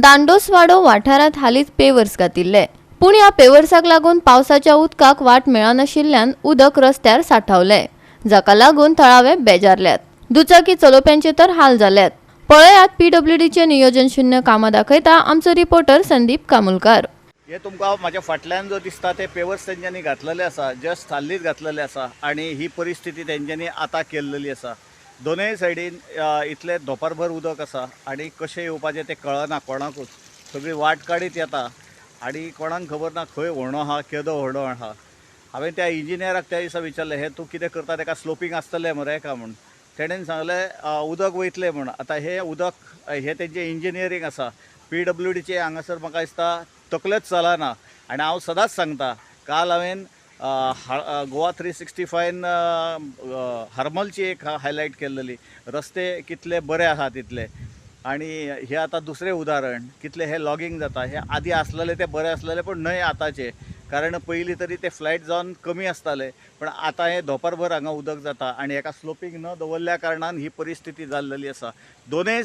दांडोसवाडो वाठारात हालींच पेवर्स घातिल्ले, पूण ह्या पेवर्साक लागून पावसाच्या उदकाक वाट मेळनाशिल्ल्यान उदक रस्त्यार सांठवले, जाका लागून थळावे बेजारल्यात। दुचाकी चलोवप्यांचे तर हाल जाल्यात। पळयात पीडब्ल्यूडीचे नियोजन शून्य कामां दाखयता आमचो रिपोर्टर संदीप कामुलकार। हे तुमकां म्हाज्या फाटल्यान जो दिसता ते पेवर्स तेंच्यांनी घातलेले आसा, जस्ट हाल्लीच घातलेले आसा आनी ही परिस्थिती तेंच्यांनी आतां केल्लेली आसा। दोनूय सायडीन इतले दोपारभर उदक आसा आनी कशें येवपाचें तें कळना कोणाकूच। सगळी वाट काडीत येता आनी कोणाक खबर ना खंय व्हडो आहा केदो व्हडो आहा। हांवें त्या इंजिनियराक त्या दिसा विचारलें, हे तूं कितें करता, ताका स्लोपींग आसतलें मरे काय म्हूण। तेणेन सांगलें उदक वयतलें म्हूण। आतां हे उदक हे तेंचें इंजिनियरींग आसा। पीडब्ल्यूडीचे हांगासर म्हाका दिसता तकलेच चलना आनी हांव सदांच सांगता, काल हांवें गोवा 365 हरमलची एक हायलायट केल्ली, रस्ते कितले बरे आहात तितले। आनी हे आतां दुसरें उदाहरण, कितले हे लॉगींग जाता। हे आदीं आसलेले ते बरे आसलेले, पूण न्हय आतांचे, कारण पयलीं तरी ते फ्लायट जावन कमी आसताले, पण आतां हे दोपारभर हांगा उदक जाता आनी हेका स्लोपींग न दवरल्या कारणान ही परिस्थिती जाल्लेली आसा। दोनूय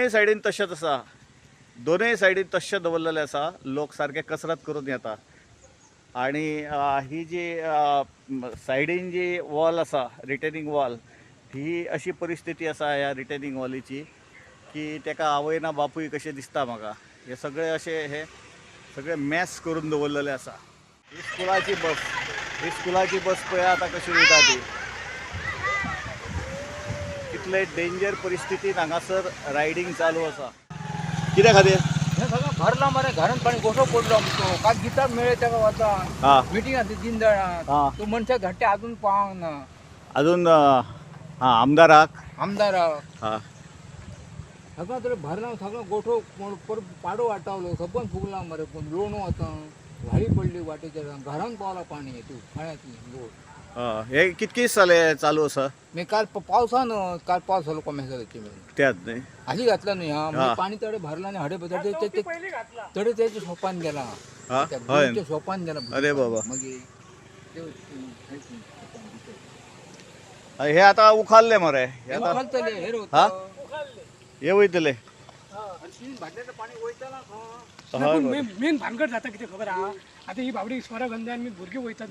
सायडीन तशेंच आसा, दोनूय सायडीन तशें दवरलेलें आसा। लोक सारके कसरत करून येता आनी ही जी सायडीन जी वॉल आसा, रिटेनिंग वॉल, ही अशी परिस्थिती आसा ह्या रिटेनिंग वॉलीची की तेका आवय ना बापूय कशें दिसता म्हाका। हे सगळे अशें हे सगळे मॅस करून दवरलेले आसा। ही स्कुलाची बस पळया आतां कशी वयता ती। कितले डेंजर परिस्थितीन हांगासर रायडिंग चालू आसा। कित्या खातीर हे सगळं भरला मरे, घरात पाणी गोठो पडलो आमचो। काल गितार मेळे तेका वता मिटींग आसा दिन दळा, तो मनशाक धाडटे अजून पावंक ना। अजून आमदाराक सगळं तरी भरला, सगळं गोठो पाडो वाटावलो, सबन फुगला मरे। पण लोण वता, व्हाळी पडली वाटेच्या, घरान पावला पाणी तू खाण्याची गोड। हे कितके दीस जाले चालू आसा? मी काल पावसान काल पावस झालो कमी झाला त्यात न्ही हाली घातला न्ही हा, पाणी तडे भरला आणि हडे तडे त्याच्या सोपान गेला, सोपान गेला। अरे बाबा, मागीर हे आता उखाल्ले मरे, हे वयतले। मेन भानगड जाता कितें खबर आहा, आतां ही बाबडी स्वरगंधा आनी भुरगीं वयतात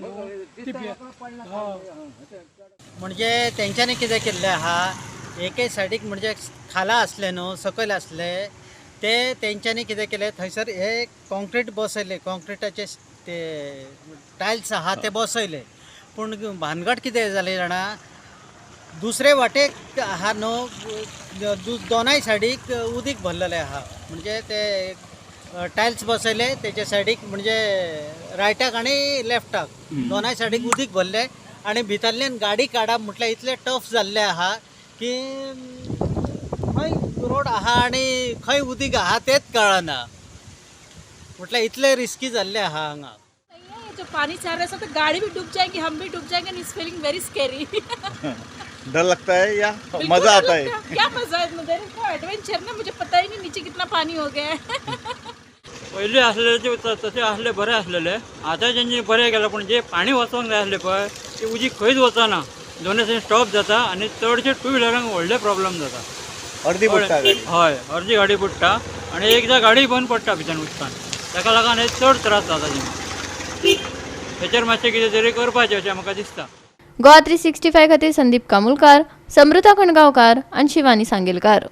म्हणजे तेंच्यांनी कितें केल्लें आहा, एके सायडीक म्हणजे खाला आसले न्हू, सकयल आसले ते तेंच्यांनी कितें केलें, थंयसर हे कॉन्क्रीट बसयले, कॉन्क्रिटाचे ते टायल्स आहा ते बसयले। पूण भानगड कितें जालें जाणा, दुसरे वाटेक आहा न्हू, दोनाय सायडीक उदीक भरलेलें आहा। म्हणजे ते टायल्स बसयले तेच्या सायडीक, म्हणजे रायटाक आनी लेफ्टाक दोनाय सायडीक उदीक भरले आनी भितरल्यान गाडी काडप म्हटल्यार इतले टफ जाल्ले आहा की खंय रोड आहा आनी खंय उदीक आहा तेच कळना, म्हटल्यार इतले रिस्की जाल्ले आहा हांगा। जो पानी चाह रहा है तो गाड़ी भी डूब जाएगी, हम भी डूब जाएंगे, इज फीलिंग वेरी स्कैरी। डर लगता है या मजा आता है? क्या मजा है, देयर इज नो एडवेंचर ना, मुझे पता ही नहीं नीचे कितना पानी हो गया है। पयलीं आसलेले तशें आसले बरें आसलेले, आतां जेंचे बरें गेला, पूण जे पाणी वचोंक जाय आसले पळय ते उदीक खंयच वचना, दोनूय सायडीन स्टॉप जाता आनी चडशे टू व्हिलरांक व्हडले प्रॉब्लेम जाता। अर्दी बुडटा गाडी, हय अर्दी गाडी बुडटा आनी एकदां गाडी बंद पडटा भितर उदकान, ताका लागून हे चड त्रास जाता तेंकां। हेचेर मातशें कितें तरी करपाचें अशें म्हाका दिसता। गोवा 365 खातीर संदीप कामुलकार, समृता खणगांवकार आनी शिवानी सांगेलकार।